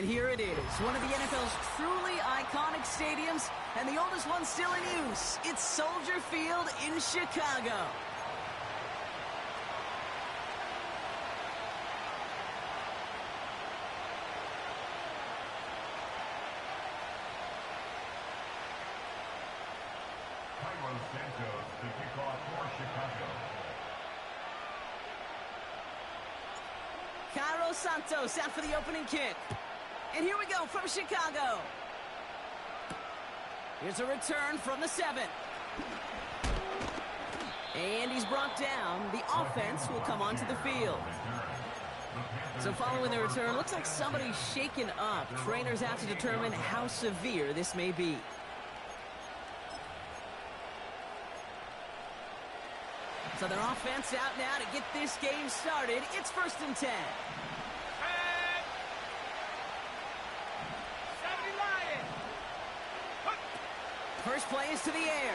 And here it is, one of the NFL's truly iconic stadiums, and the oldest one still in use. It's Soldier Field in Chicago. Santos to kick off for Chicago. Cairo Santos out for the opening kick. And here we go from Chicago. Here's a return from the 7. And he's brought down. The offense will come onto the field. So following the return, looks like somebody's shaken up. Trainers have to determine how severe this may be. So their offense out now to get this game started. It's 1st and 10. 70 Lions. First play is to the air.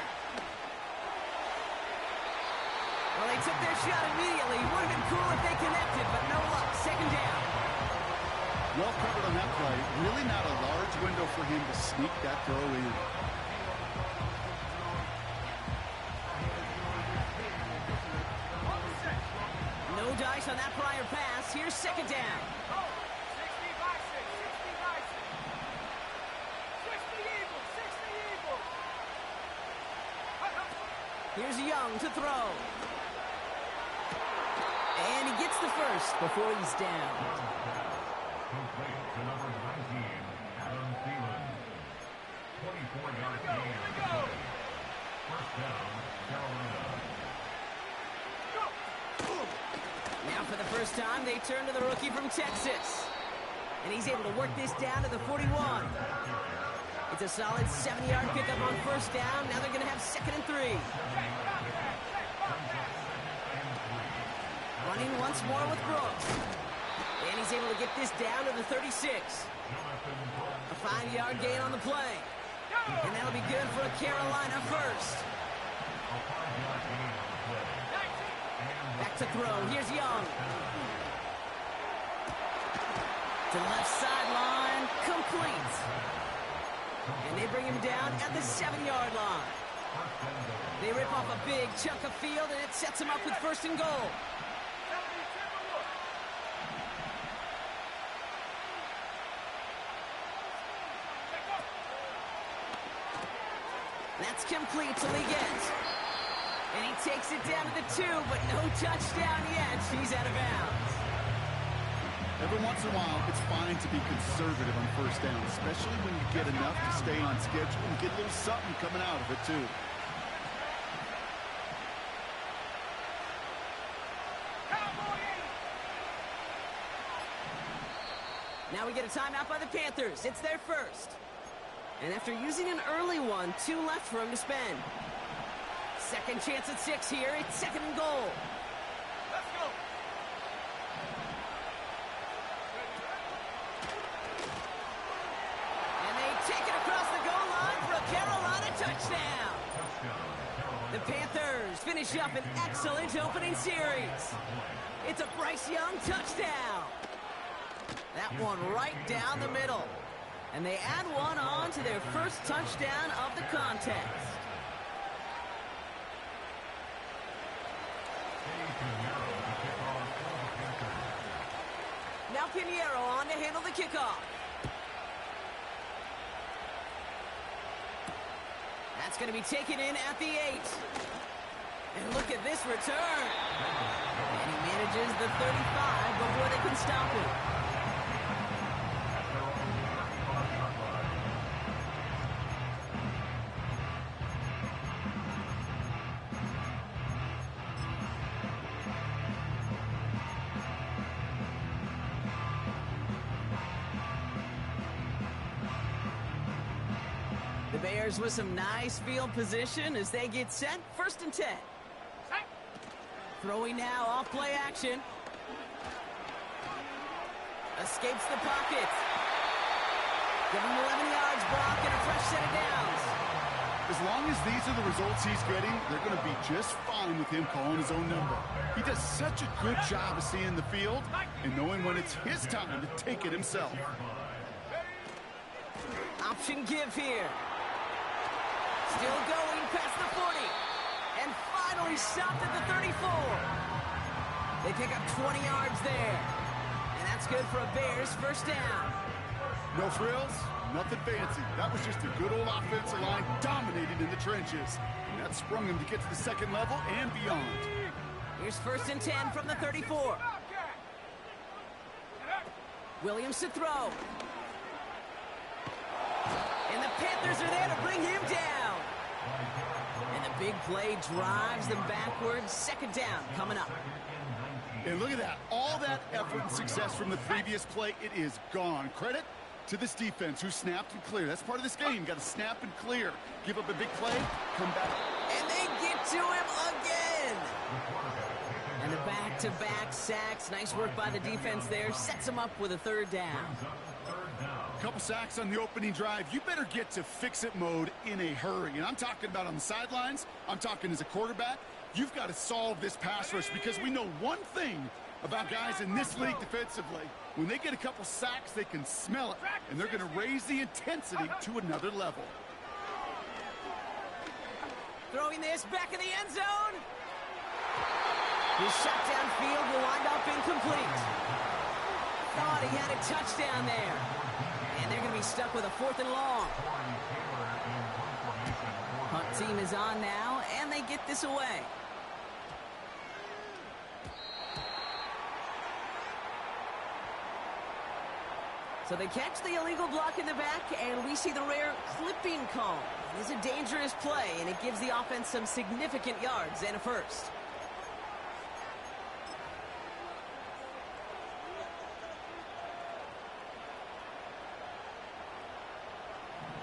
Well, they took their shot immediately. Would have been cool if they connected, but no luck. 2nd down. Well covered on that play. Really not a large window for him to sneak that throw in. No dice on that prior pass. Here's 2nd down. 60 by 6, 60 by 6. 60 Eagles, 60 Eagles. Here's Young to throw. And he gets the first before he's down. Complete to number 19, Adam Thielen. 24-yard gain. First down, Carolina. Now for the first time, they turn to the rookie from Texas. And he's able to work this down to the 41. It's a solid 70-yard pickup on 1st down. Now they're going to have 2nd and 3. Running once more with Brooks. And he's able to get this down to the 36. A 5-yard gain on the play. And that'll be good for a Carolina first. Back to throw. Here's Young. To the left sideline. Complete. And they bring him down at the 7-yard line. They rip off a big chunk of field, and it sets him up with 1st and goal. That's complete to Leggett. And he takes it down to the 2, but no touchdown yet. He's out of bounds. Every once in a while, it's fine to be conservative on 1st down, especially when you get enough to stay on schedule and get a little something coming out of it, too. Now we get a timeout by the Panthers. It's their first. And after using an early one, 2 left for him to spend. Second chance at 6 here. It's 2nd and goal. Let's go. And they take it across the goal line for a Carolina touchdown. The Panthers finish up an excellent opening series. It's a Bryce Young touchdown. That one right down the middle. And they add one on to their first touchdown of the contest. Now Pinheiro on to handle the kickoff. That's going to be taken in at the 8. And look at this return. And he manages the 35 before they can stop him. The Bears with some nice field position as they get set. 1st and 10. Throwing now off play action. Escapes the pocket. Give him 11 yards, Brock, and a fresh set of downs. As long as these are the results he's getting, they're going to be just fine with him calling his own number. He does such a good job of seeing the field and knowing when it's his time to take it himself. Option give here. Still going past the 40. And finally stopped at the 34. They pick up 20 yards there. And that's good for a Bears first down. No frills, nothing fancy. That was just a good old offensive line dominated in the trenches. And that sprung them to get to the second level and beyond. Here's 1st and 10 from the 34. Williams to throw. And the Panthers are there to bring him down. And the big play drives them backwards. 2nd down coming up. And look at that. All that effort and success from the previous play, it is gone. Credit to this defense who snapped and cleared. That's part of this game. Got to snap and clear. Give up a big play, come back. And they get to him again. And the back-to-back sacks. Nice work by the defense there. Sets him up with a 3rd down. Couple sacks on the opening drive. You better get to fix-it mode in a hurry. And I'm talking about on the sidelines. I'm talking as a quarterback. You've got to solve this pass rush because we know one thing about guys in this league defensively. When they get a couple sacks, they can smell it. And they're going to raise the intensity to another level. Throwing this back in the end zone. His shot downfield will wind up incomplete. Thought he had a touchdown there. And they're going to be stuck with a 4th and long. Punt team is on now, and they get this away. So they catch the illegal block in the back, and we see the rare clipping call. It is a dangerous play, and it gives the offense some significant yards and a 1st.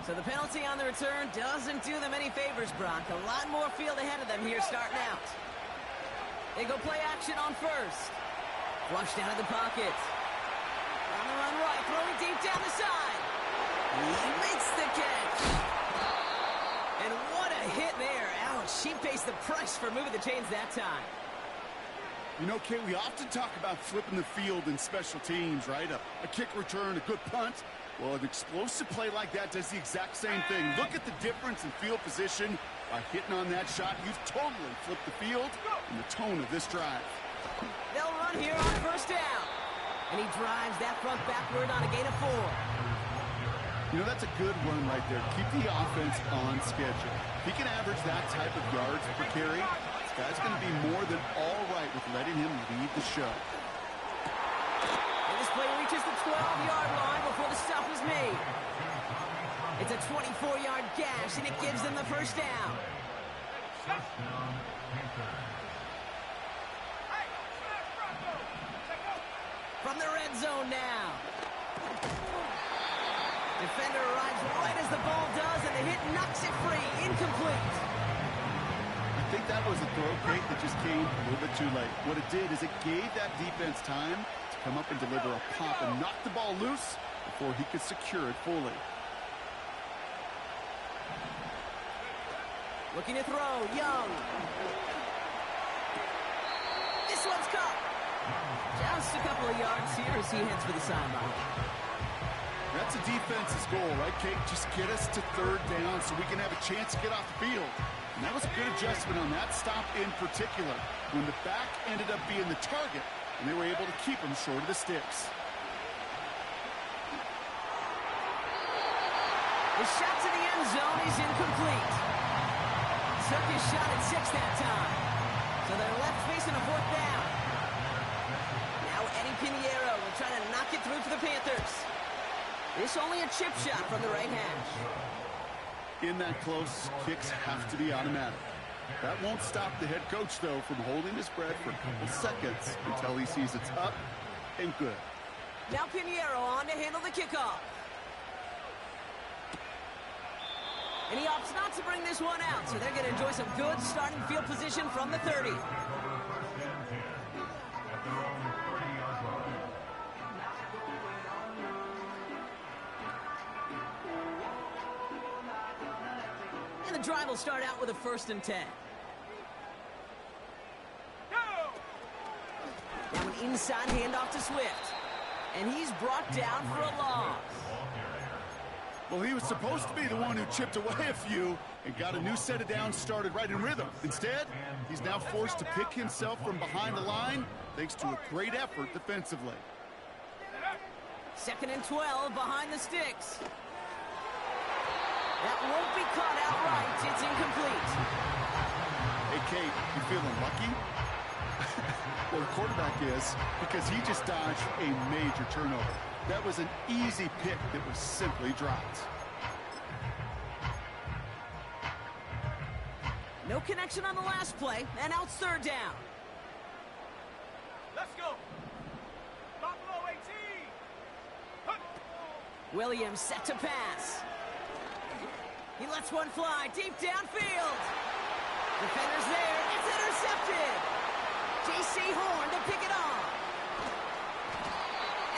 So the penalty on the return doesn't do them any favors, Brock. A lot more field ahead of them here starting out. They go play action on 1st. Flushed out of the pocket. On the run right, throwing deep down the side. He makes the catch. And what a hit there. Ouch, she pays the price for moving the chains that time. You know, Kate, we often talk about flipping the field in special teams, right? A kick return, a good punt. Well, an explosive play like that does the exact same thing. Look at the difference in field position. By hitting on that shot, you've totally flipped the field and the tone of this drive. They'll run here on 1st down. And he drives that front backward on a gain of 4. You know, that's a good run right there. Keep the offense on schedule. If he can average that type of yards per carry, this guy's going to be more than all right with letting him lead the show. And this play reaches the 12-yard line before the stop is made. It's a 24-yard gash, and it gives them the 1st down. From the red zone now. Defender arrives right as the ball does, and the hit knocks it free. Incomplete. I think that was a throw, Kate, that just came a little bit too late. What it did is it gave that defense time to come up and deliver a pop and knock the ball loose before he could secure it fully. Looking to throw, Young. This one's caught. Just a couple of yards here as he heads for the sideline. That's a defense's goal, right, Kate? Just get us to 3rd down so we can have a chance to get off the field. And that was a good adjustment on that stop in particular, when the back ended up being the target, and they were able to keep him short of the sticks. The shot to the end zone is incomplete. Took his shot at 6 that time. So they're left facing a 4th down. Now Eddie Pinheiro will try to knock it through for the Panthers. This only a chip shot from the right hash. In that close, kicks have to be automatic. That won't stop the head coach, though, from holding his breath for a couple seconds until he sees it's up and good. Now Pinheiro on to handle the kickoff. And he opts not to bring this one out, so they're going to enjoy some good starting field position from the 30. And the drive will start out with a 1st and 10. Now an inside handoff to Swift. And he's brought down for a loss. Well, he was supposed to be the one who chipped away a few and got a new set of downs started right in rhythm. Instead, he's now forced to pick himself from behind the line thanks to a great effort defensively. 2nd and 12 behind the sticks. That won't be caught outright. It's incomplete. Hey, Kate, you feeling lucky? Well, the quarterback is, because he just dodged a major turnover. That was an easy pick that was simply dropped. No connection on the last play, and out 3rd down. Let's go. Buffalo 18. Huh. Williams set to pass. He lets one fly deep downfield. Defenders there. It's intercepted. J.C. Horn to pick it off.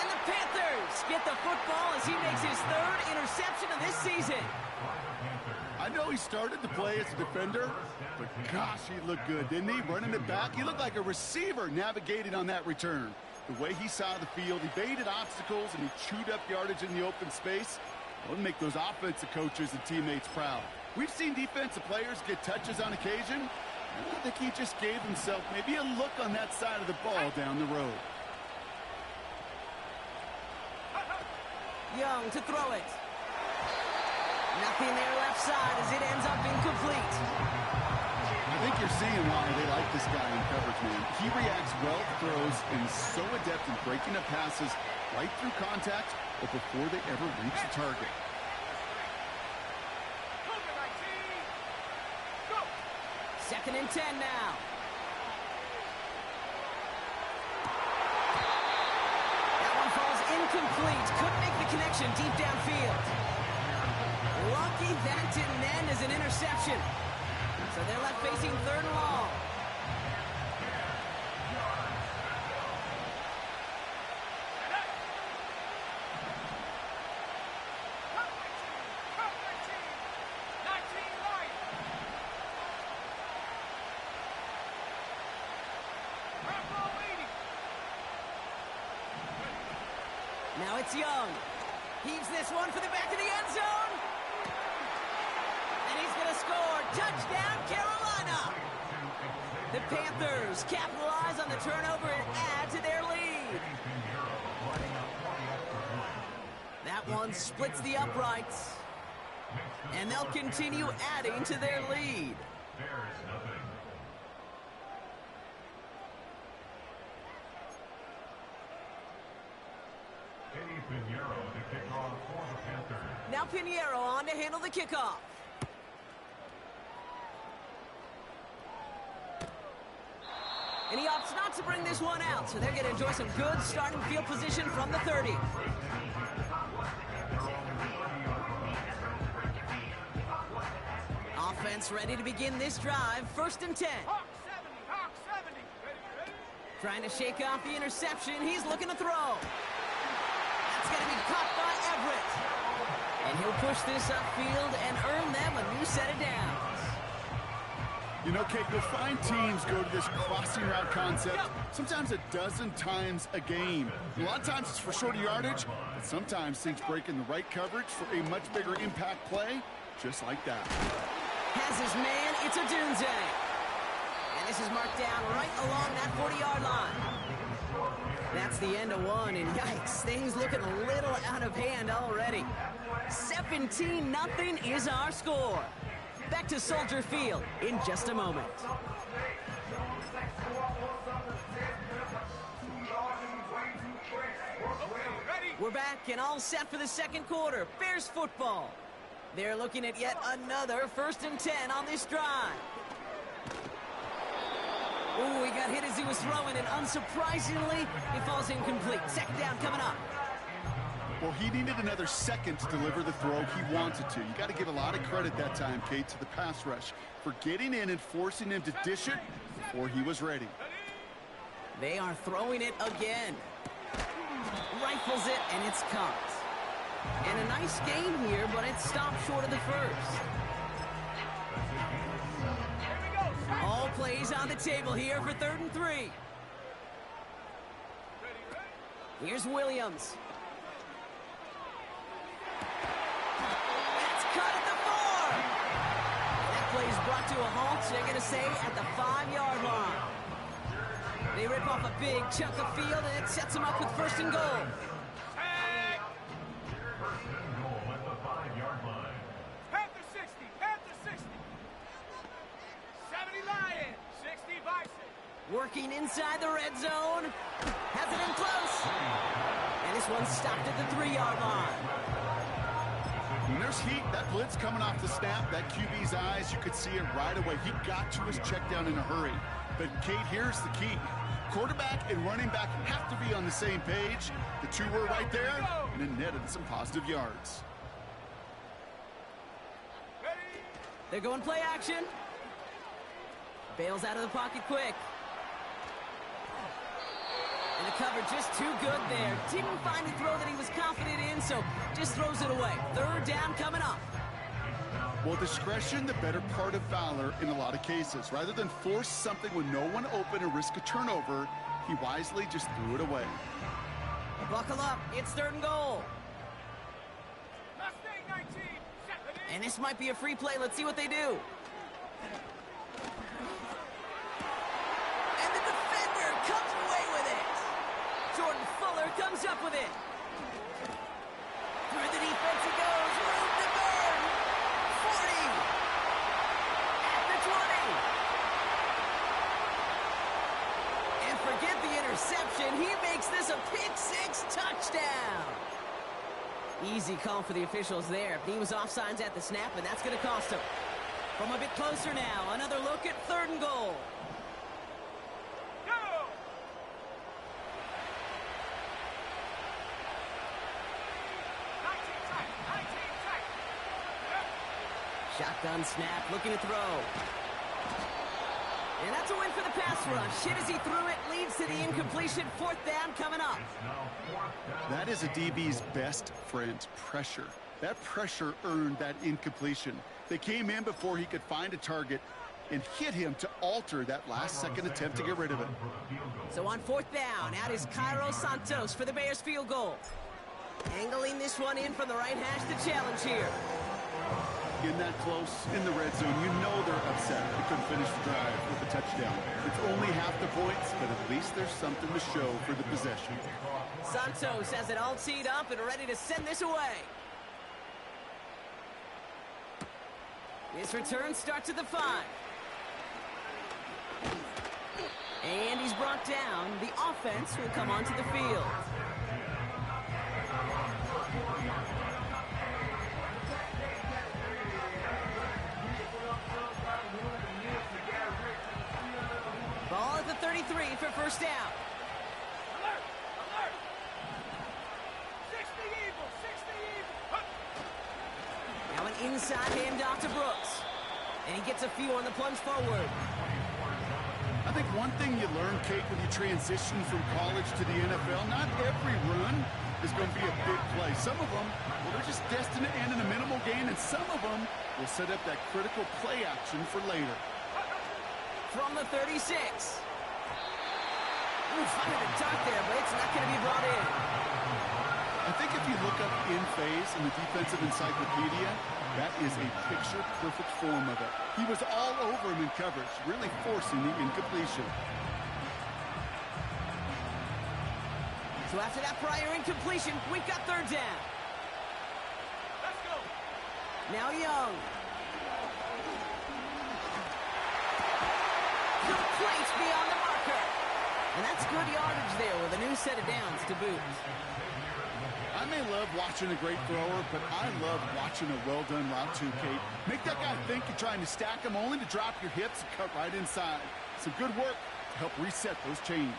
And the Panthers get the football as he makes his 3rd interception of this season. I know he started to play as a defender, but gosh, he looked good, didn't he? Running it back, he looked like a receiver navigating on that return. The way he saw the field, he baited obstacles, and he chewed up yardage in the open space. It would make those offensive coaches and teammates proud. We've seen defensive players get touches on occasion. I think he just gave himself maybe a look on that side of the ball down the road. Young to throw it. Nothing there left side as it ends up incomplete. I think you're seeing why they like this guy in coverage, man. He reacts well to throws and is so adept in breaking up passes right through contact or before they ever reach the target. 2nd and 10 now. That one falls incomplete. Couldn't make the connection deep downfield. Lucky that didn't end as an interception. So they're left facing 3rd and long. Now it's Young. Heaves this one for the back of the end zone. And he's going to score. Touchdown, Carolina. The Panthers capitalize on the turnover and add to their lead. That one splits the uprights. And they'll continue adding to their lead. Now Pinheiro on to handle the kickoff. And he opts not to bring this one out, so they're going to enjoy some good starting field position from the 30. Offense ready to begin this drive. 1st and 10. Hawk 70. Hawk 70. Ready. Trying to shake off the interception. He's looking to throw. That's going to be caught by Everett. And he'll push this upfield and earn them a new set of downs. You know, Kate, you'll find teams go to this crossing route concept sometimes a dozen times a game. A lot of times it's for shorter yardage, but sometimes things break in the right coverage for a much bigger impact play, just like that. Has his man, it's a Dunze. And this is marked down right along that 40-yard line. That's the end of one, and yikes, things looking a little out of hand already. 17-0 is our score. Back to Soldier Field in just a moment. We're back and all set for the 2nd quarter. Bears football. They're looking at yet another 1st and 10 on this drive. Ooh, he got hit as he was throwing, and unsurprisingly, he falls incomplete. 2nd down coming up. Well, he needed another second to deliver the throw he wanted to. You got to give a lot of credit that time, Kate, to the pass rush for getting in and forcing him to dish it before he was ready. They are throwing it again. Rifles it, and it's caught. And a nice game here, but it stopped short of the first. All plays on the table here for 3rd and 3. Here's Williams. catch, they're going to say, at the 5-yard line. They rip off a big chunk of field, and it sets them up with 1st and goal. Tag. First and goal at the 5-yard line. Panther 60. Panther 60. 70 Lions. 60 Bison. Working inside the red zone. Has it in close. And this one's stopped at the 3-yard line. When there's heat, that blitz coming off the snap, that QB's eyes, you could see it right away. He got to his check down in a hurry. But, Kate, here's the key. Quarterback and running back have to be on the same page. The two were right there, and it netted some positive yards. Ready. They're going play action. Bails out of the pocket quick. And the cover just too good there. Didn't find the throw that he was confident in, so just throws it away. 3rd down coming up. Well, discretion, the better part of valor in a lot of cases. Rather than force something with no one open and risk a turnover, he wisely just threw it away. Buckle up. It's 3rd and goal. Mustang 19. Set. And this might be a free play. Let's see what they do. And the defender comes away with it. Jordan Fuller comes up with it. Through the defense he goes. Room to burn. 40. At the 20. And forget the interception. He makes this a pick-6 touchdown. Easy call for the officials there. He was offsides at the snap, and that's going to cost him. From a bit closer now, another look at 3rd and goal. Go. Shotgun snap, looking to throw. And that's a win for the pass rush. Hit as he threw it, leads to the incompletion. 4th down coming up. That is a DB's best friend, pressure. That pressure earned that incompletion. They came in before he could find a target and hit him to alter that last-second attempt to get rid of it. So on 4th down, out is Cairo Santos for the Bears field goal. Angling this one in from the right hash to challenge here. In that close, in the red zone, you know they're upset. They couldn't finish the drive with a touchdown. It's only half the points, but at least there's something to show for the possession. Santos has it all teed up and ready to send this away. His return starts at the 5. And he's brought down. The offense will come onto the field. Ball at the 33 for 1st down. Alert. Alert. 60 Eagles. 60 Eagles. Now an inside handoff to Brooks. And he gets a few on the plunge forward. I think one thing you learn, Kate, when you transition from college to the NFL, not every run is going to be a big play. Some of them, well, they're just destined to end in a minimal gain, and some of them will set up that critical play action for later. From the 36. Ooh, finding a dart there, but it's not going to be brought in. I think if you look up in phase in the defensive encyclopedia, that is a picture-perfect form of it. He was all over him in coverage, really forcing the incompletion. So after that prior incompletion, we've got 3rd down. Let's go. Now Young. Complete beyond the marker. And that's good yardage there with a new set of downs to boot. I may love watching a great thrower, but I love watching a well-done route too, Kate. Make that guy think you're trying to stack him, only to drop your hips and cut right inside. Some good work to help reset those chains.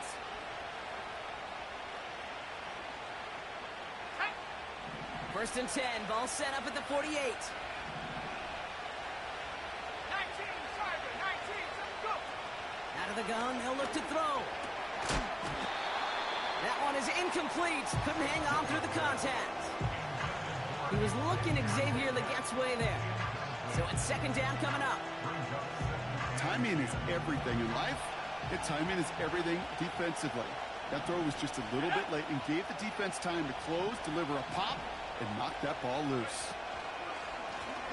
First and 10, ball set up at the 48. 19, Cyber, 19, let's go. Out of the gun, they'll look to throw. That one is incomplete. Couldn't hang on through the contact. He was looking Xavier Legette's way there. So it's 2nd down coming up. Timing is everything in life, and timing is everything defensively. That throw was just a little bit late and gave the defense time to close, deliver a pop, and knock that ball loose.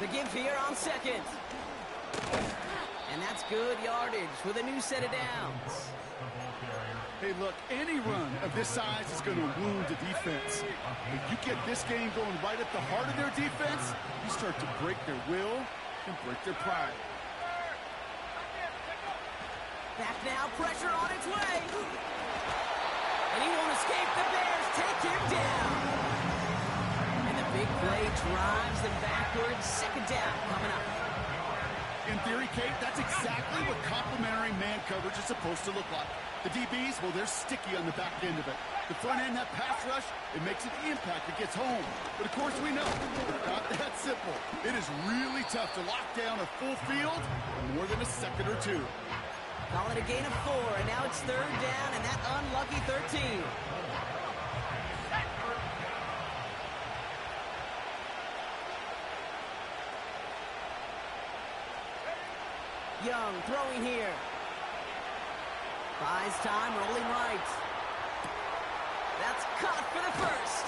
The give here on 2nd. And that's good yardage with a new set of downs. Hey, look, any run of this size is going to wound the defense. If you get this game going right at the heart of their defense, you start to break their will and break their pride. Back now, pressure on its way. And he won't escape. The Bears take him down. And the big play drives them backwards. Second down coming up. In theory, Kate, that's exactly what complementary man coverage is supposed to look like. The DBs, well, they're sticky on the back end of it. The front end, that pass rush, it makes an impact. It gets home. But, of course, we know it's not that simple. It is really tough to lock down a full field in more than a second or two. Call it a gain of 4, and now it's third down, and that unlucky 13. Young throwing here. Buys time, rolling right. That's caught for the first.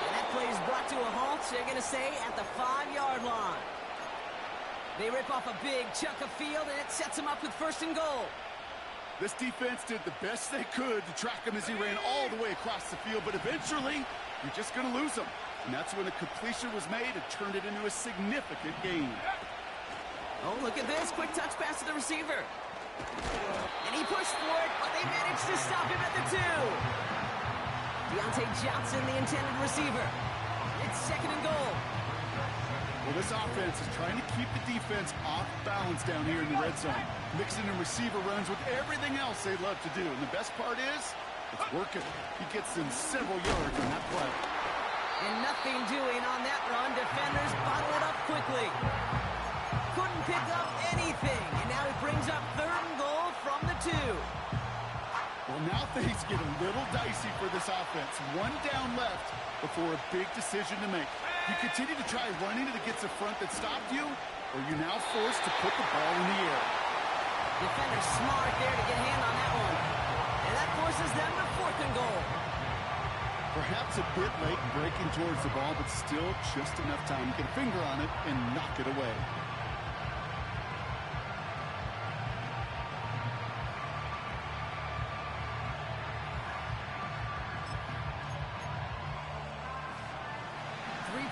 And that play is brought to a halt, they're going to say, at the 5-yard line. They rip off a big chunk of field, and it sets them up with first and goal. This defense did the best they could to track him as he ran all the way across the field, but eventually, you're just going to lose him. And that's when a completion was made and turned it into a significant gain. Oh, look at this. Quick touch pass to the receiver. And he pushed for it, but they managed to stop him at the 2. Deontay Johnson, the intended receiver. It's second and goal. Well, this offense is trying to keep the defense off balance down here in the red zone, mixing in receiver runs with everything else they love to do. And the best part is, it's working. He gets them several yards on that play. And nothing doing on that run. Defenders bottle it up quickly. Couldn't pick up anything. And now it brings up third and goal from the 2. Well, now things get a little dicey for this offense. One down left before a big decision to make. You continue to try running to the gets the front that stopped you, or you're now forced to put the ball in the air. Defender smart there to get a hand on that one. And that forces them to fourth and goal. Perhaps a bit late breaking towards the ball, but still just enough time to get a finger on it and knock it away.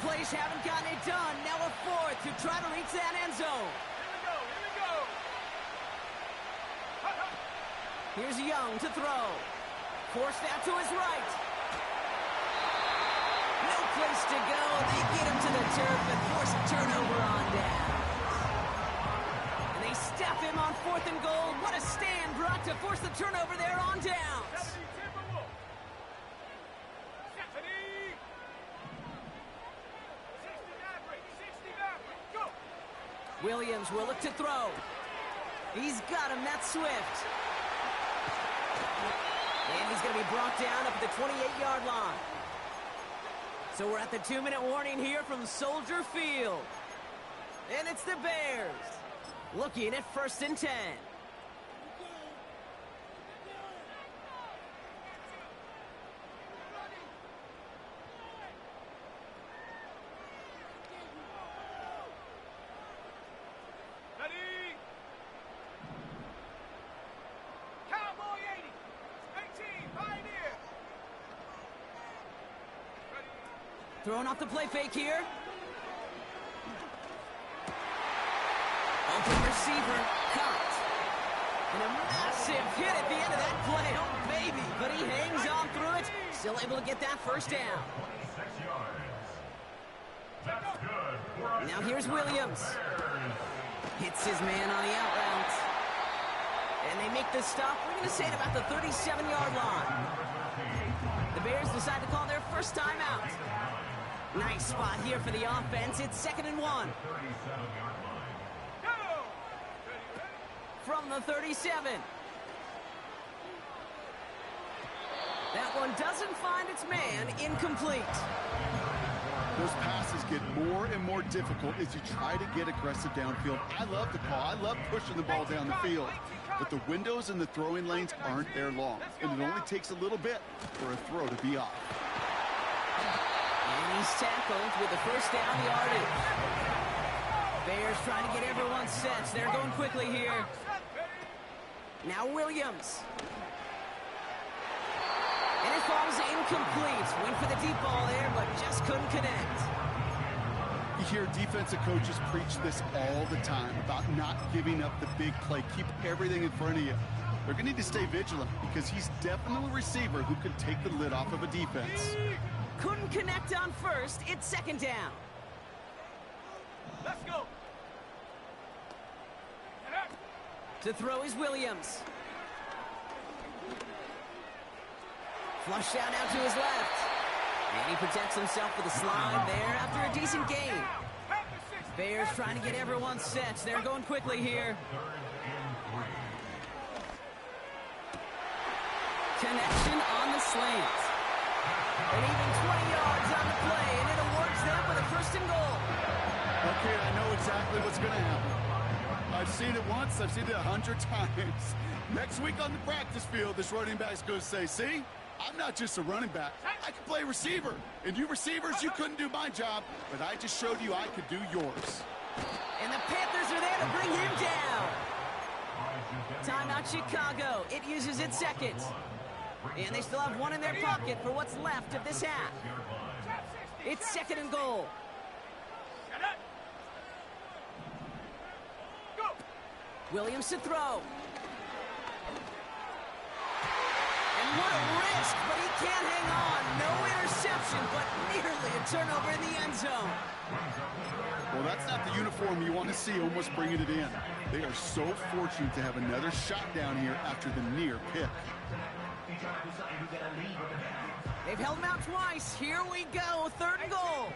Plays haven't gotten it done. Now a fourth to try to reach that end zone. Here we go. Here's Young to throw. Forced out to his right. No place to go. They get him to the turf and force a turnover on down. And they step him on fourth and goal. What a stand brought to force the turnover there on downs. Williams will look to throw. He's got him. That's Swift. And he's going to be brought down up at the 28-yard line. So we're at the 2-minute warning here from Soldier Field. And it's the Bears looking at first and 10. Throwing off the play fake here. Open receiver, caught. And a massive hit at the end of that play. Oh, baby. But he hangs on through it. Still able to get that first down. 6 yards. That's good. Now here's Williams. Hits his man on the out route. And they make the stop. We're going to say it about the 37-yard line. The Bears decide to call their first time out. Nice spot here for the offense. It's 2nd and 1. From the 37. That one doesn't find its man. Incomplete. Those passes get more and more difficult as you try to get aggressive downfield. I love the call. I love pushing the ball down the field. But the windows in the throwing lanes aren't there long. And it only takes a little bit for a throw to be off. And he's tackled with the first down yardage. Bears trying to get everyone set. They're going quickly here. Now Williams. And it falls incomplete. Went for the deep ball there, but just couldn't connect. You hear defensive coaches preach this all the time about not giving up the big play. Keep everything in front of you. They're going to need to stay vigilant because he's definitely a receiver who can take the lid off of a defense. Couldn't connect on first. It's second down. Let's go. To throw is Williams. Flush down out to his left. And he protects himself with a slide there after a decent gain. Bears trying to get everyone set. They're going quickly here. Connection on the slant. And even 20 yards on the play, and it awards them with a first and goal. Okay, I know exactly what's going to happen. I've seen it once, I've seen it 100 times. Next week on the practice field, this running back's going to say, see, I'm not just a running back. I can play receiver. And you receivers, you couldn't do my job, but I just showed you I could do yours. And the Panthers are there to bring him down. Timeout Chicago. It uses its second. And they still have one in their pocket for what's left of this half. It's second and goal. Williams to throw. And what a risk, but he can't hang on. No interception, but nearly a turnover in the end zone. Well, that's not the uniform you want to see almost bringing it in. They are so fortunate to have another shot down here after the near pick. They've held him out twice. Here we go, third and goal.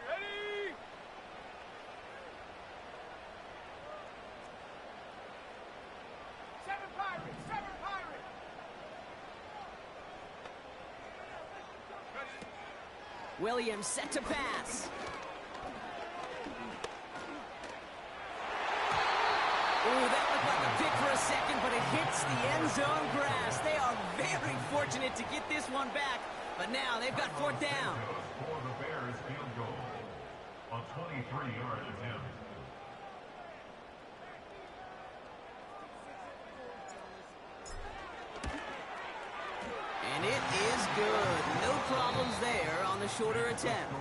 Ready. Seven Pirates. Williams set to pass. Ooh, that looked like a pick for a second, but it hits the end zone grass. They are very fortunate to get this one back, but now they've got fourth down. For the Bears, field goal. A 23-yard attempt. And it is good. No problems there on the shorter attempt.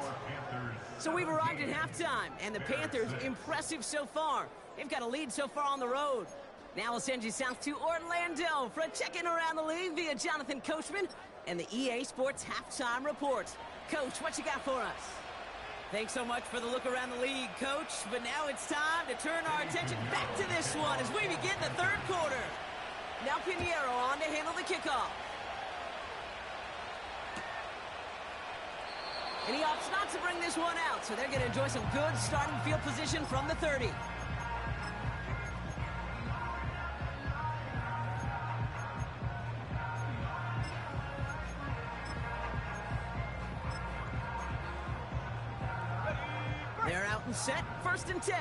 So we've arrived at halftime, and the Panthers impressive so far. They've got a lead so far on the road. Now we'll send you south to Orlando for a check-in around the league via Jonathan Coachman and the EA Sports Halftime Report. Coach, what you got for us? Thanks so much for the look around the league, Coach. But now it's time to turn our attention back to this one as we begin the third quarter. Now Pinheiro on to handle the kickoff. And he opts not to bring this one out, so they're going to enjoy some good starting field position from the 30. They're out and set, first and 10.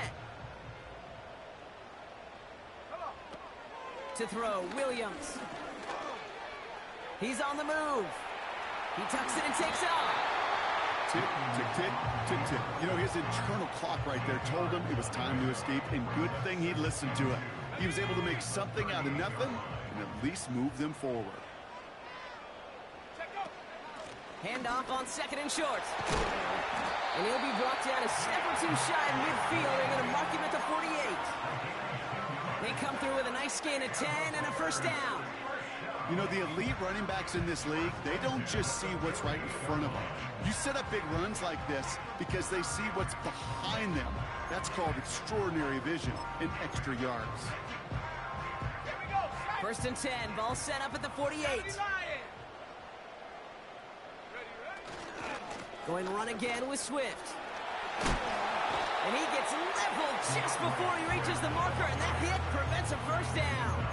To throw, Williams. He's on the move. He tucks it and takes off. Tick, tick, tick, tick, tick. You know, his internal clock right there told him it was time to escape, and good thing he listened to it. He was able to make something out of nothing and at least move them forward. Handoff on second and short. And he'll be brought down a step or two shy of midfield. They're going to mark him at the 48. They come through with a nice gain of 10 and a first down. You know, the elite running backs in this league, they don't just see what's right in front of them. You set up big runs like this because they see what's behind them. That's called extraordinary vision and extra yards. First and 10, ball set up at the 48. Going to run again with Swift. And he gets leveled just before he reaches the marker, and that hit prevents a first down.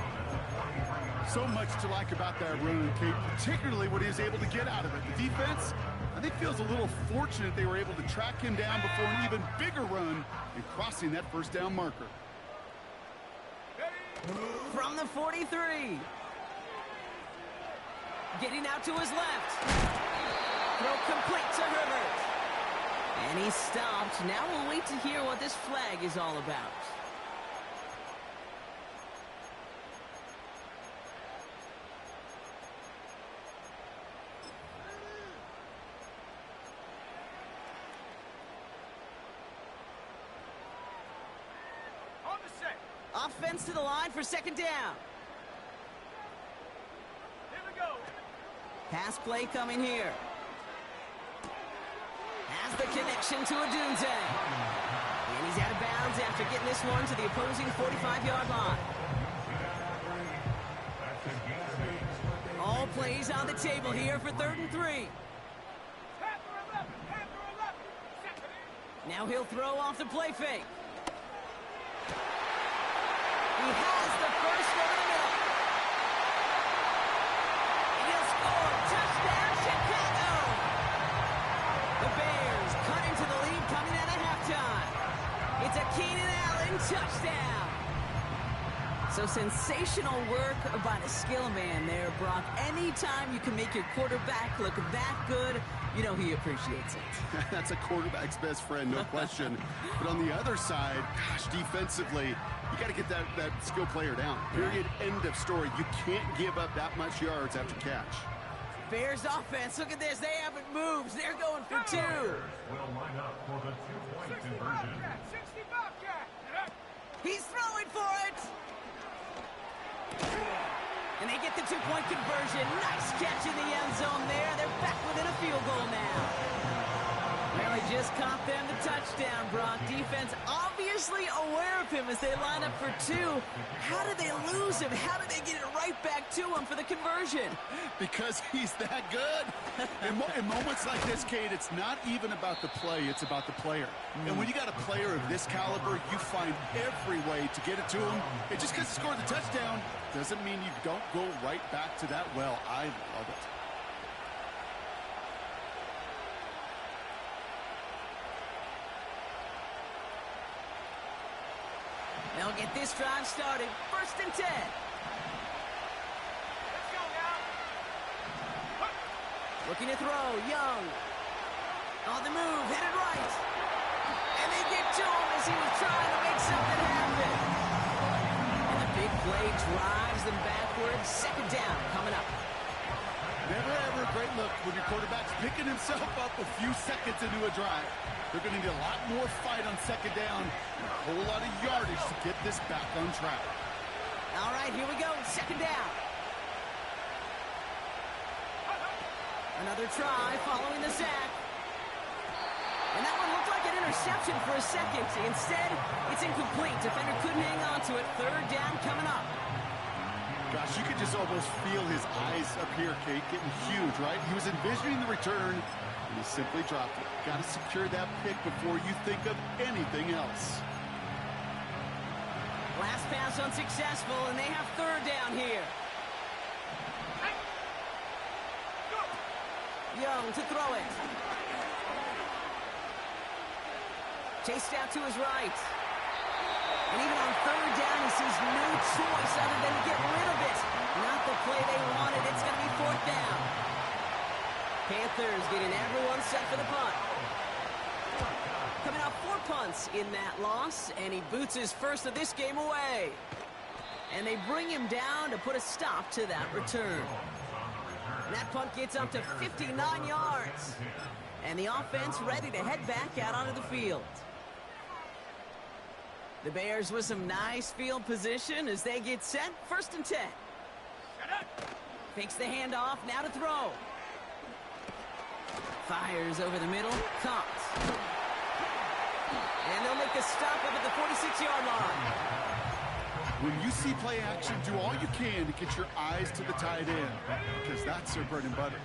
So much to like about that run, Kate, particularly what he was able to get out of it. The defense, I think, feels a little fortunate they were able to track him down before an even bigger run and crossing that first down marker. From the 43. Getting out to his left. Throw complete to Herbert. And he's stopped. Now we'll wait to hear what this flag is all about. On the set. Offense to the line for second down. Here we go. Pass play coming here. Has the connection to Odunze. And he's out of bounds after getting this one to the opposing 45-yard line. All plays on the table here for 3rd and 3. Panther 11. Panther 11. Second in. Now he'll throw off the play fake. He has the first over the middle. And he'll score. Touchdown, Chicago! The Bears cut into the lead coming out of halftime. It's a Keenan Allen touchdown. So sensational work by the skill man there, Brock. Anytime you can make your quarterback look that good, you know he appreciates it. That's a quarterback's best friend, no question. But on the other side, gosh, defensively, you got to get that skill player down. Period. End of story. You can't give up that much yards after catch. Bears offense, look at this. They haven't moved. They're going for 2. Will line up for the 2-point 60 conversion. Bobcat. 60 Bobcat. He's throwing for it. And they get the 2-point conversion. Nice catch in the end zone there. They're back within a field goal now. Well, he just caught them the touchdown, Brock. Defense obviously aware of him as they line up for 2. How did they lose him? How did they get it right back to him for the conversion? Because he's that good. In moments like this, Kate, it's not even about the play, it's about the player. And when you got a player of this caliber, you find every way to get it to him. And just because he scored the touchdown doesn't mean you don't go right back to that well. I love it. They'll get this drive started. 1st and 10. Let's go now. Looking to throw. Young. On the move. Headed right. And they get to him as he was trying to make something happen. And the big play drives them backwards. 2nd down coming up. Never ever a great look when your quarterback's picking himself up a few seconds into a drive. They're going to need a lot more fight on 2nd down and a whole lot of yardage to get this back on track. All right, here we go. 2nd down. Another try following the sack. And that one looked like an interception for a second. Instead, it's incomplete. Defender couldn't hang on to it. 3rd down coming up. Gosh, you could just almost feel his eyes up here, Kate, getting huge, right? He was envisioning the return, and he simply dropped it. Got to secure that pick before you think of anything else. Last pass unsuccessful, and they have 3rd down here. Young to throw it. Chased out to his right. And even on 3rd down, he sees no choice other than to get rid of it. Not the play they wanted. It's going to be 4th down. Panthers getting everyone set for the punt. Coming out 4 punts in that loss, and he boots his first of this game away. And they bring him down to put a stop to that return. And that punt gets up to 59 yards. And the offense ready to head back out onto the field. The Bears with some nice field position as they get set. 1st and 10. Fakes the handoff, now to throw. Fires over the middle, caught. And they'll make the stop up at the 46-yard line. When you see play action, do all you can to get your eyes to the tight end, because that's their bread and butter.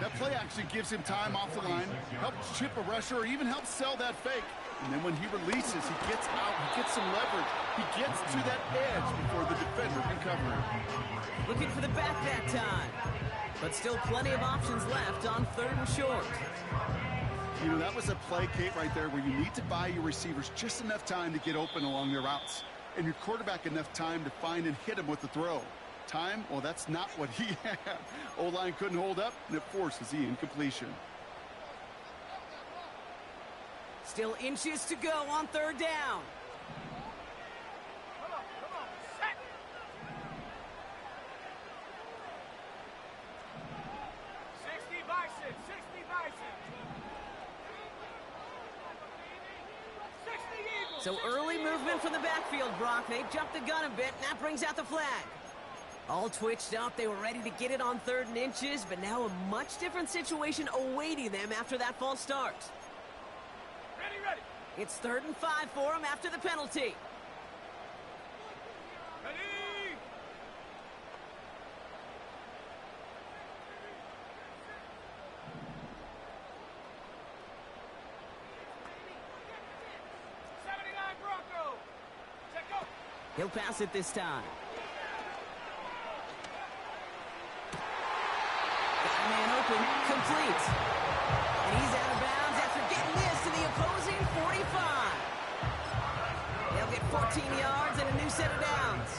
That play action gives him time off the line, helps chip a rusher, or even helps sell that fake. And then when he releases, he gets out, he gets some leverage. He gets to that edge before the defender can cover him. Looking for the back that time. But still plenty of options left on 3rd and short. You know, that was a play, Kate, right there where you need to buy your receivers just enough time to get open along their routes. And your quarterback enough time to find and hit him with the throw. Time? Well, that's not what he had. O-line couldn't hold up, and it forces the incompletion. Still inches to go on third down. Come on, set. So early movement from the backfield, Brock. They jumped the gun a bit, and that brings out the flag. All twitched up. They were ready to get it on 3rd and inches, but now a much different situation awaiting them after that false start. Ready. It's 3rd and 5 for them after the penalty. Ready. He'll pass it this time. Got a man open, complete. And he's out of bounds after getting this to the opposing 45. They'll get 14 yards and a new set of downs.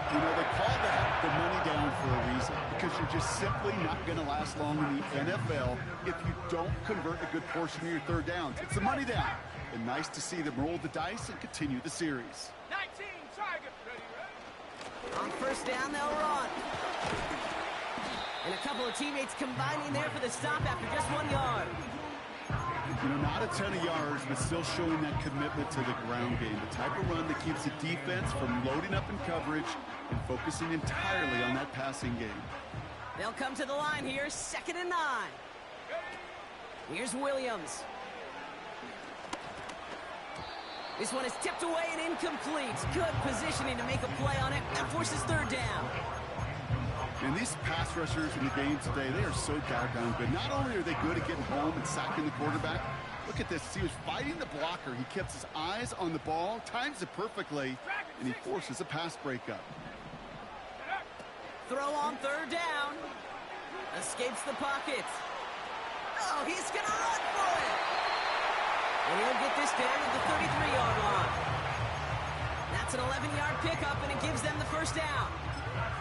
You know, they call that the money down for a reason, because you're just simply not going to last long in the NFL if you don't convert a good portion of your 3rd downs. It's the money down. And nice to see them roll the dice and continue the series. 19, target. Ready. On 1st down, they'll run. And a couple of teammates combining there for the stop after just 1 yard. You know, not a ton of yards, but still showing that commitment to the ground game. The type of run that keeps the defense from loading up in coverage and focusing entirely on that passing game. They'll come to the line here, 2nd and 9. Here's Williams. This one is tipped away and incomplete. Good positioning to make a play on it. That forces 3rd down. And these pass rushers in the game today, they are so doggone good. Not only are they good at getting home and sacking the quarterback, look at this. He was fighting the blocker. He kept his eyes on the ball, times it perfectly, and he forces a pass breakup. Throw on 3rd down. Escapes the pocket. Oh, he's going to run for it. And he'll get this down at the 33-yard line. That's an 11-yard pickup, and it gives them the 1st down.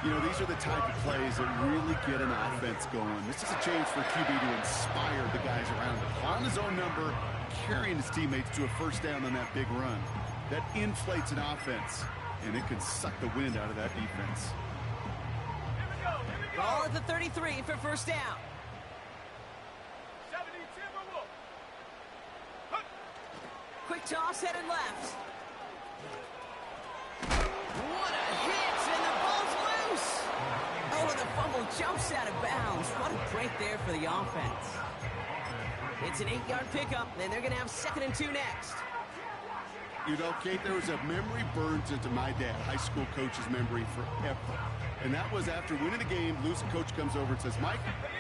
You know, these are the type of plays that really get an offense going. This is a chance for QB to inspire the guys around him. Calling his own number, carrying his teammates to a 1st down on that big run. That inflates an offense, and it can suck the wind out of that defense. Here we go. Ball at the 33 for 1st down. 70 Timberwolves. Quick toss headed left. What a hit, and the ball's loose. Oh, and the fumble jumps out of bounds. What a break there for the offense. It's an 8-yard pickup, and they're going to have 2nd and 2 next. You know, Kate, there was a memory burns into my dad, high school coach's memory forever. And that was after winning the game, losing coach comes over and says, Mike,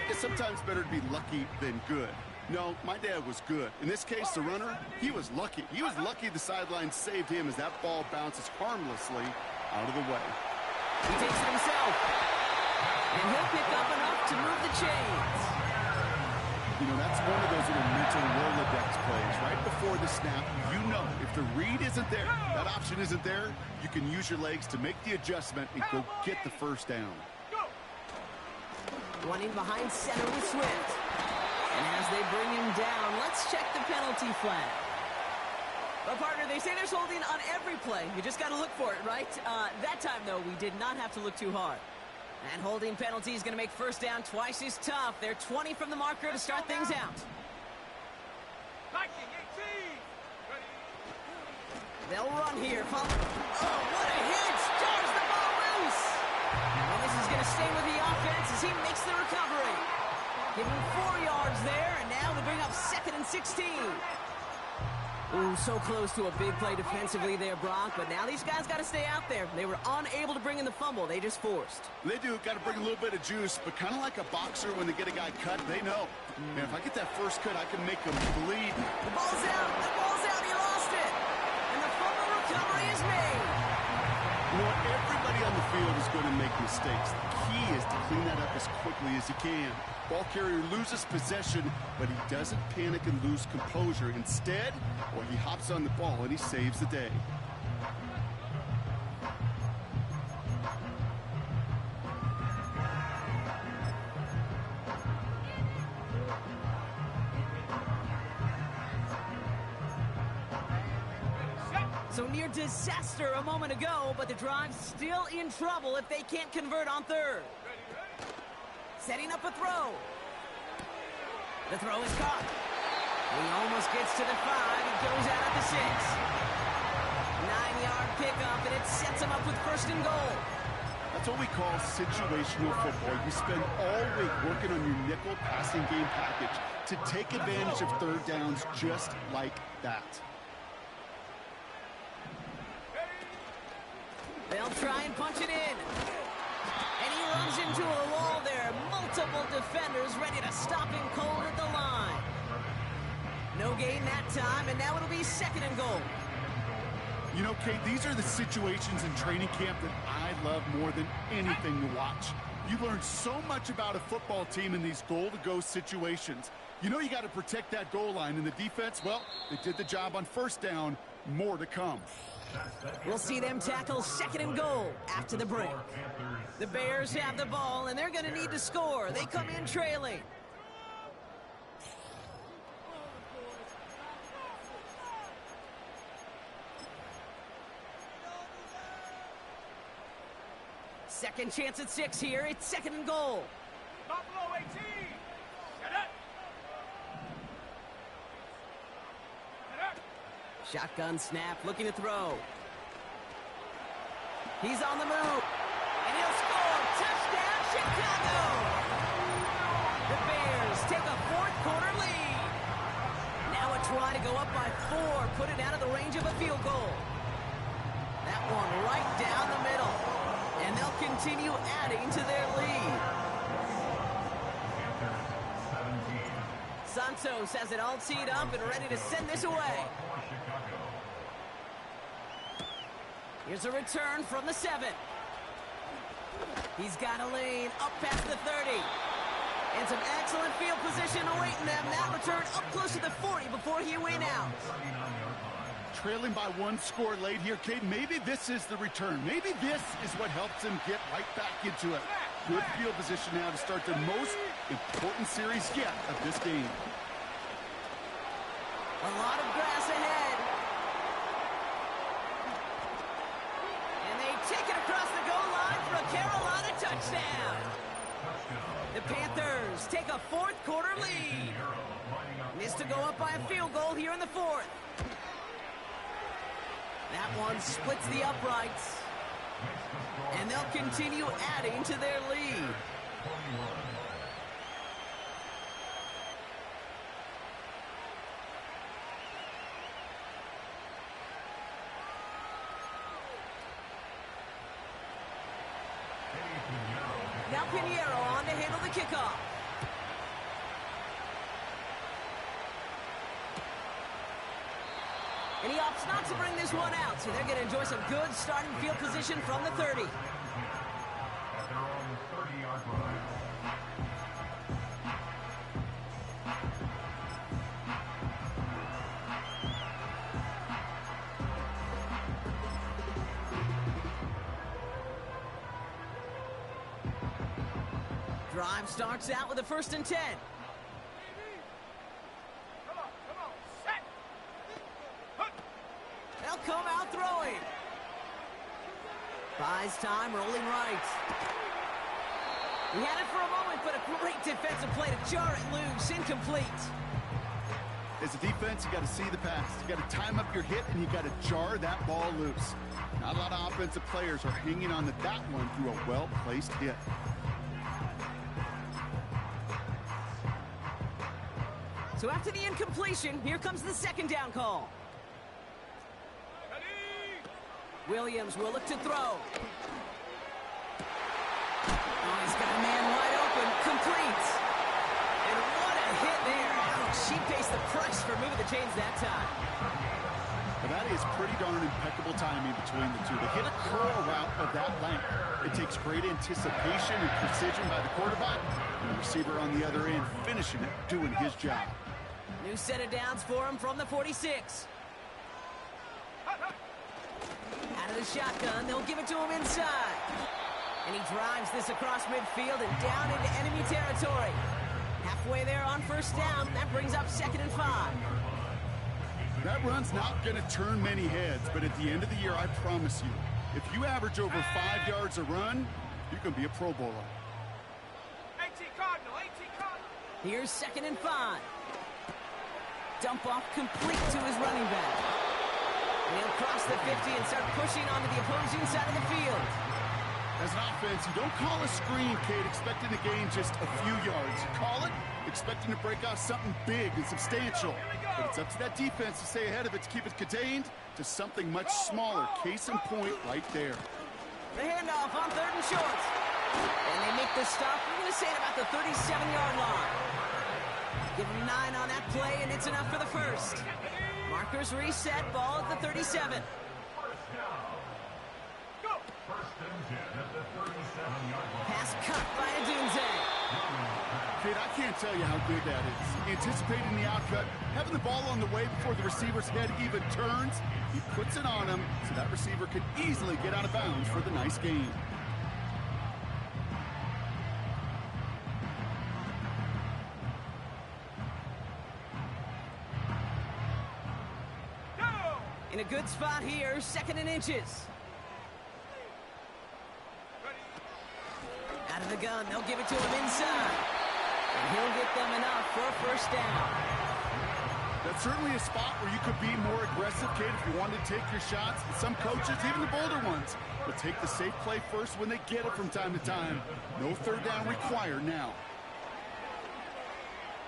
it's sometimes better to be lucky than good. No, my dad was good. In this case, the runner, he was lucky. He was lucky the sideline saved him as that ball bounces harmlessly out of the way. He takes it himself. And he'll pick up enough to move the chains. You know, that's one of those little mental Rolodex plays. Right before the snap, you know if the read isn't there, that option isn't there, you can use your legs to make the adjustment and go get the 1st down. Running behind center with Swift. And as they bring him down, let's check the penalty flag. Well, partner, they say there's holding on every play. You just got to look for it, right? That time, though, we did not have to look too hard. And holding penalty is going to make 1st down twice as tough. They're 20 from the marker to start things out. Viking 18. Ready. They'll run here. Oh, what a hit! Jars the ball loose! And this is going to stay with the offense as he makes the recovery. Give him 4 yards there, and now they bring up 2nd and 16. Ooh, so close to a big play defensively there, Brock, but now these guys got to stay out there. They were unable to bring in the fumble. They just forced. They do. Got to bring a little bit of juice, but kind of like a boxer when they get a guy cut, they know. Man, if I get that first cut, I can make him bleed. The ball's out. The ball's out. He lost it. And the fumble recovery is made. You know what? Everybody on the field is going to make mistakes. The key is to clean that up as quickly as you can. Ball carrier loses possession, but he doesn't panic and lose composure. Instead, well, he hops on the ball and he saves the day. So near disaster a moment ago, but the drive's still in trouble if they can't convert on third. Setting up a throw. The throw is caught. He almost gets to the 5. He goes out at the 6. 9-yard pickup, and it sets him up with 1st and goal. That's what we call situational football. You spend all week working on your nickel passing game package to take advantage of third downs just like that. They'll try and punch it in. And he runs into a wall there. Multiple defenders ready to stop him cold at the line. No gain that time, and now it'll be 2nd and goal. You know, Kate, these are the situations in training camp that I love more than anything to watch. You learn so much about a football team in these goal-to-go situations. You know you got to protect that goal line, and the defense, well, they did the job on 1st down. More to come. We'll see them tackle 2nd and goal after the break. The Bears have the ball, and they're going to need to score. They come in trailing. Second chance at 6 here. It's 2nd and goal. Buffalo 18. Get it. Shotgun snap, looking to throw. He's on the move. And he'll score. Touchdown, Chicago! The Bears take a 4th quarter lead. Now a try to go up by 4, put it out of the range of a field goal. That one right down the middle. And they'll continue adding to their lead. Santos has it all teed up and ready to send this away. Here's a return from the 7. He's got a lane up past the 30. And some excellent field position awaiting them. That return up close to the 40 before he went out. Trailing by 1 score late here, Kate. Maybe this is the return. Maybe this is what helps them get right back into it. Good field position now to start the most important series yet of this game. A lot of grass ahead. And they take it across the goal line for a Carolina touchdown. The Panthers take a 4th quarter lead. Needs to go up by a field goal here in the 4th. That one splits the uprights. And they'll continue adding to their lead. Now Pinheiro on to handle the kickoff. And he opts not to bring this one out, so they're going to enjoy some good starting field position from the 30. At their own 30-yard line. Drive starts out with a 1st and 10. They'll come out throwing. Buys time, rolling right. He had it for a moment, but a great defensive play to jar it loose. Incomplete. As a defense, you got to see the pass. You got to time up your hit, and you got to jar that ball loose. Not a lot of offensive players are hanging on to that one through a well-placed hit. So after the incompletion, here comes the 2nd down call. Williams will look to throw. Oh, he's got a man wide open. Complete. And what a hit there. Ouch, she pays the price for moving the chains that time. Well, that is pretty darn impeccable timing between the two. To hit a curl route of that length, it takes great anticipation and precision by the quarterback, and the receiver on the other end finishing it, doing his job. New set of downs for him from the 46. Out of the shotgun, they'll give it to him inside. And he drives this across midfield and down into enemy territory. Halfway there on 1st down, that brings up 2nd and 5. That run's not going to turn many heads, but at the end of the year, I promise you, if you average over 5 yards a run, you can be a Pro Bowler. 18 Cardinal, 18 Cardinal. Here's 2nd and 5. Dump off complete to his running back. And he'll cross the 50 and start pushing onto the opposing side of the field. As an offense, you don't call a screen, Kate, expecting to gain just a few yards. You call it expecting to break out something big and substantial. But it's up to that defense to stay ahead of it, to keep it contained to something much smaller. Case in point right there. The handoff on 3rd and short. And they make the stop, we're going to say at about the 37-yard line. Give them 9 on that play, and it's enough for the first. Markers reset, ball at the 37. Pass cut by Adunze. Kid, I can't tell you how good that is. Anticipating the outcut, having the ball on the way before the receiver's head even turns, he puts it on him so that receiver can easily get out of bounds for the nice gain. In a good spot here, 2nd and inches. Out of the gun, they'll give it to him inside. And he'll get them enough for a first down. That's certainly a spot where you could be more aggressive, Kate, if you wanted to take your shots. And some coaches, even the bolder ones, will take the safe play first when they get it from time to time. No 3rd down required now.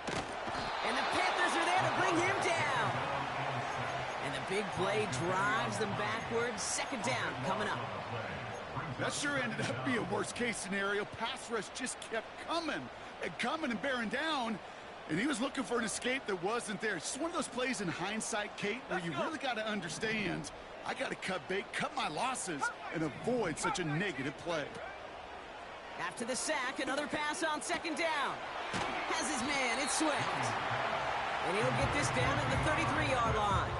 And the Panthers are there to bring him down. And the big play drives them backwards. 2nd down coming up. That sure ended up being a worst-case scenario. Pass rush just kept coming and bearing down, and he was looking for an escape that wasn't there. It's just one of those plays in hindsight, Kate, where you really got to understand, I got to cut bait, cut my losses, and avoid such a negative play. After the sack, another pass on 2nd down. Has his man, it's Swift. And he'll get this down at the 33-yard line.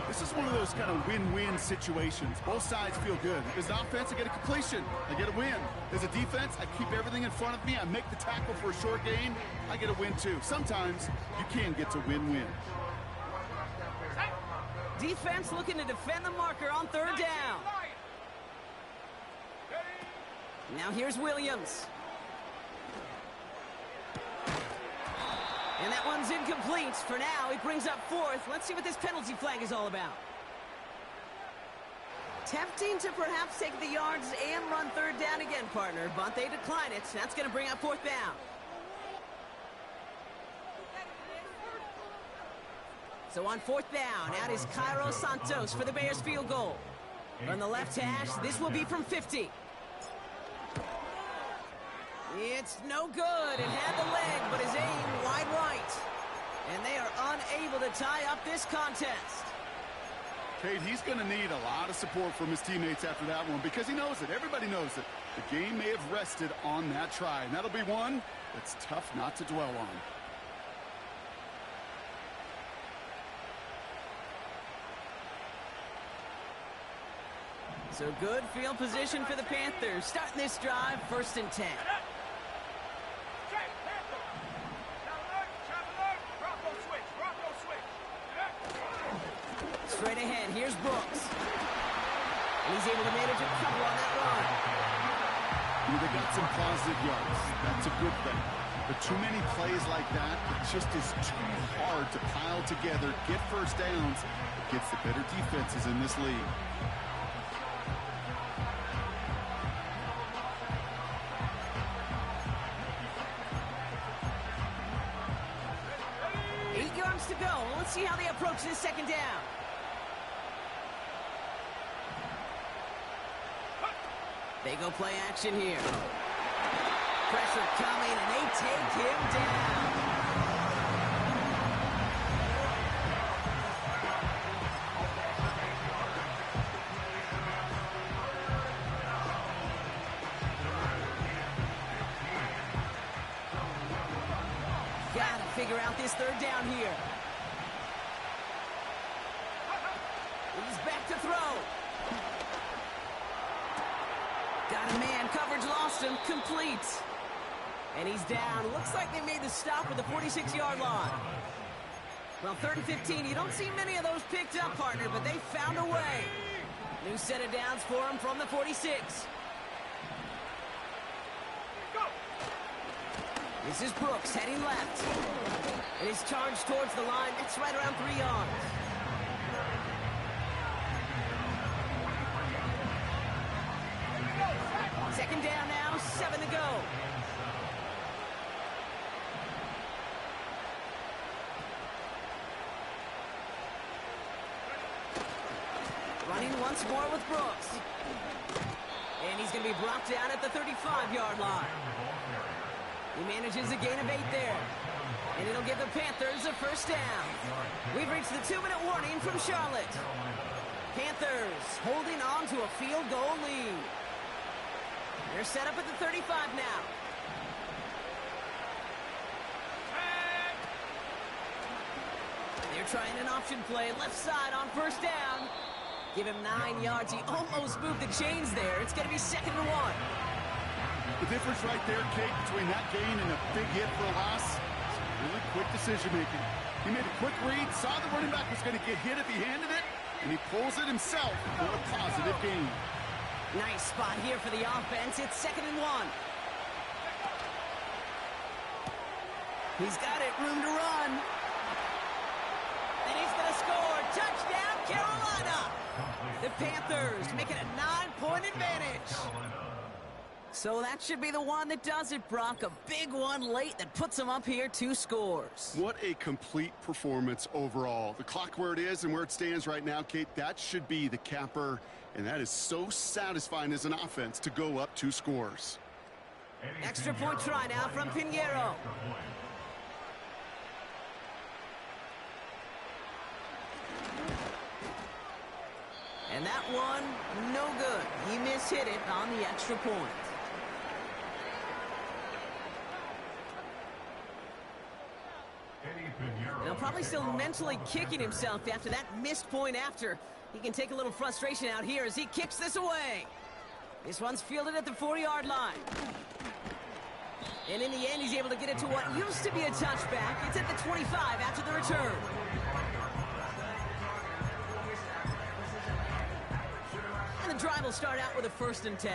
This is one of those kind of win-win situations. Both sides feel good. As an offense, I get a completion. I get a win. As a defense, I keep everything in front of me. I make the tackle for a short gain. I get a win, too. Sometimes you can get to win-win. Defense looking to defend the marker on 3rd down. Now here's Williams. And that one's incomplete. For now, he brings up 4th. Let's see what this penalty flag is all about. Tempting to perhaps take the yards and run 3rd down again, partner, but they decline it. That's going to bring up 4th down. So on 4th down, out is Cairo Santos for the Bears field goal. On the left hash, this will be from 50. It's no good. It had the leg, but his aim wide right. And they are unable to tie up this contest. Kate, he's going to need a lot of support from his teammates after that one because he knows it. Everybody knows it. The game may have rested on that try, and that'll be one that's tough not to dwell on. So good field position for the Panthers. Starting this drive, 1st and 10. Straight ahead, here's Brooks. And he's able to manage a couple on that run. They got some positive yards. That's a good thing. But too many plays like that, it just is too hard to pile together, get first downs against the better defenses in this league. To go. Let's see how they approach this 2nd down. They go play action here. Pressure coming, and they take him down. Gotta figure out this 3rd down here. He's back to throw. Got a man. Coverage lost him. Complete. And he's down. Looks like they made the stop at the 46-yard line. Well, 3rd and 15, you don't see many of those picked up, partner, but they found a way. New set of downs for him from the 46. This is Brooks heading left. It is charged towards the line. It's right around 3 yards. Second down now, 7 to go. Running once more with Brooks. And he's going to be brought down at the 35-yard line. He manages a gain of 8 there. And it'll give the Panthers a first down. We've reached the 2-minute warning from Charlotte. Panthers holding on to a field goal lead. They're set up at the 35 now. They're trying an option play left side on first down. Give him 9 yards. He almost moved the chains there. It's going to be 2nd and 1. The difference right there, Kate, between that gain and a big hit for a loss is really quick decision-making. He made a quick read, saw the running back was going to get hit if he handed it, and he pulls it himself for a positive gain. Nice spot here for the offense. It's 2nd and 1. He's got it, room to run. And he's going to score. Touchdown, Carolina. The Panthers make it a 9-point advantage. So that should be the one that does it, Brock. A big one late that puts them up here 2 scores. What a complete performance overall. The clock where it is and where it stands right now, Kate, that should be the capper. And that is so satisfying as an offense to go up 2 scores. Extra point try now from Pinheiro. And that one, no good. He mishit it on the extra point. Now probably still mentally kicking himself after that missed point after. He can take a little frustration out here as he kicks this away. This one's fielded at the 4-yard line. And in the end, he's able to get it to what used to be a touchback. It's at the 25 after the return. And the drive will start out with a 1st and 10.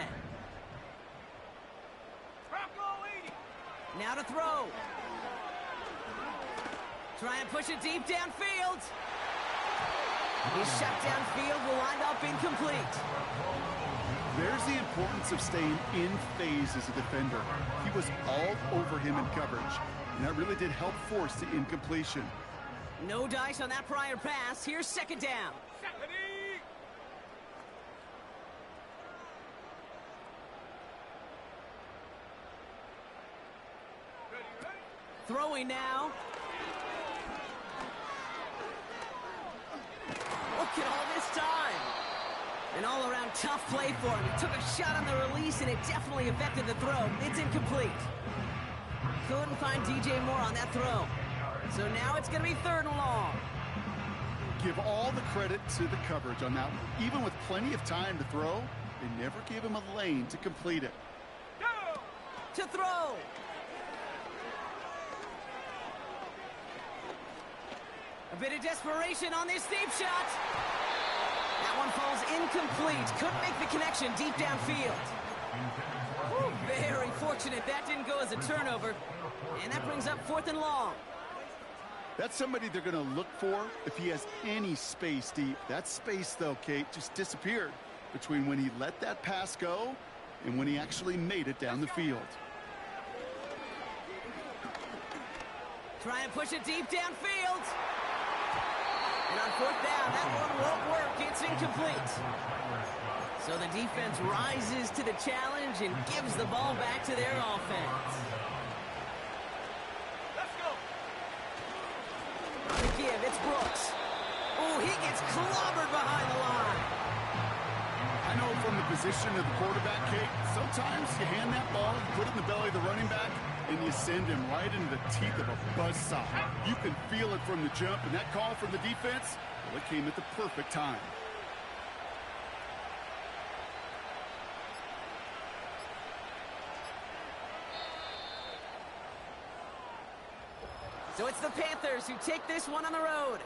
Now to throw. Try and push it deep downfield. His shot downfield will wind up incomplete. There's the importance of staying in phase as a defender. He was all over him in coverage, and that really did help force the incompletion. No dice on that prior pass. Here's 2nd down. Throwing now. Look at all this time. An all-around tough play for him. He took a shot on the release, and it definitely affected the throw. It's incomplete. Couldn't find DJ Moore on that throw. So now it's going to be 3rd and long. Give all the credit to the coverage on that one. Even with plenty of time to throw, they never gave him a lane to complete it. To throw. A bit of desperation on this deep shot. That one falls incomplete. Couldn't make the connection deep downfield. Whew, very fortunate that didn't go as a turnover. And that brings up 4th and long. That's somebody they're going to look for if he has any space deep. That space, though, Kate, just disappeared between when he let that pass go and when he actually made it down the field. Try and push it deep downfield. And on 4th down, that one won't work. It's incomplete. So the defense rises to the challenge and gives the ball back to their offense. Let's go. On the give, it's Brooks. Oh, he gets clobbered behind the line. I know from the position of the quarterback, Kate, sometimes you hand that ball, put it in the belly of the running back, and you send him right into the teeth of a buzzsaw. You can feel it from the jump, and that call from the defense, well, it came at the perfect time. So it's the Panthers who take this one on the road.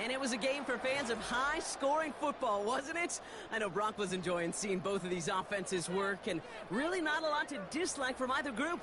And it was a game for fans of high-scoring football, wasn't it? I know Brock was enjoying seeing both of these offenses work, and really not a lot to dislike from either group.